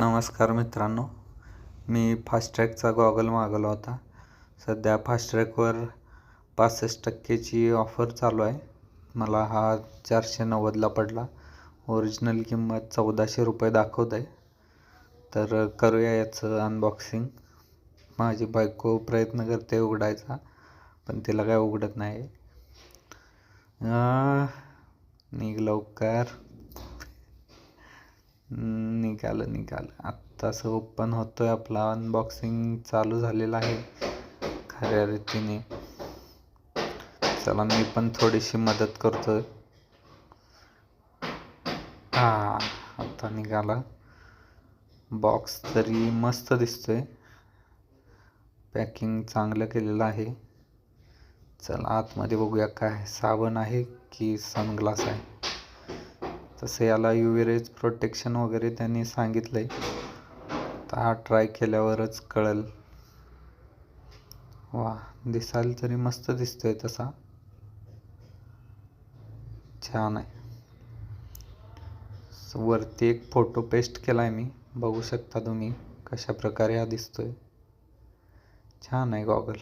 नमस्कार मित्रांनो, मी फास्ट्रॅगचा गॉगल मागवला होता. सध्या फास्ट्रॅगवर 65% ऑफर चालू आहे. मला हा 490ला पडला. ओरिजिनल किंमत 1400 रुपये दाखवत आहे. तर करूया याचं अनबॉक्सिंग. माझी बायको प्रयत्न करते उघडायचा, पण तिला काय उघडत नाही. निघ लवकर. निघालं आत्ताच ओपन होतोय. आपला अनबॉक्सिंग चालू झालेला आहे खऱ्या रीतीने. चला मी पण थोडीशी मदत करतोय. आता निघाला. बॉक्स तरी मस्त दिसतोय, पॅकिंग चांगलं केलेलं आहे. चला आतमध्ये बघूया काय साबण आहे की सनग्लास आहे. तसं याला UV रेज प्रोटेक्शन वगैरे त्यांनी सांगितलंय. तर हा ट्राय केल्यावरच कळेल. वा, दिसायला तरी मस्त दिसतोय, तसा छान आहे. वरती एक फोटो पेस्ट केलाय मी, बघू शकता तुम्ही कशा प्रकारे हा दिसतोय. छान आहे गॉगल.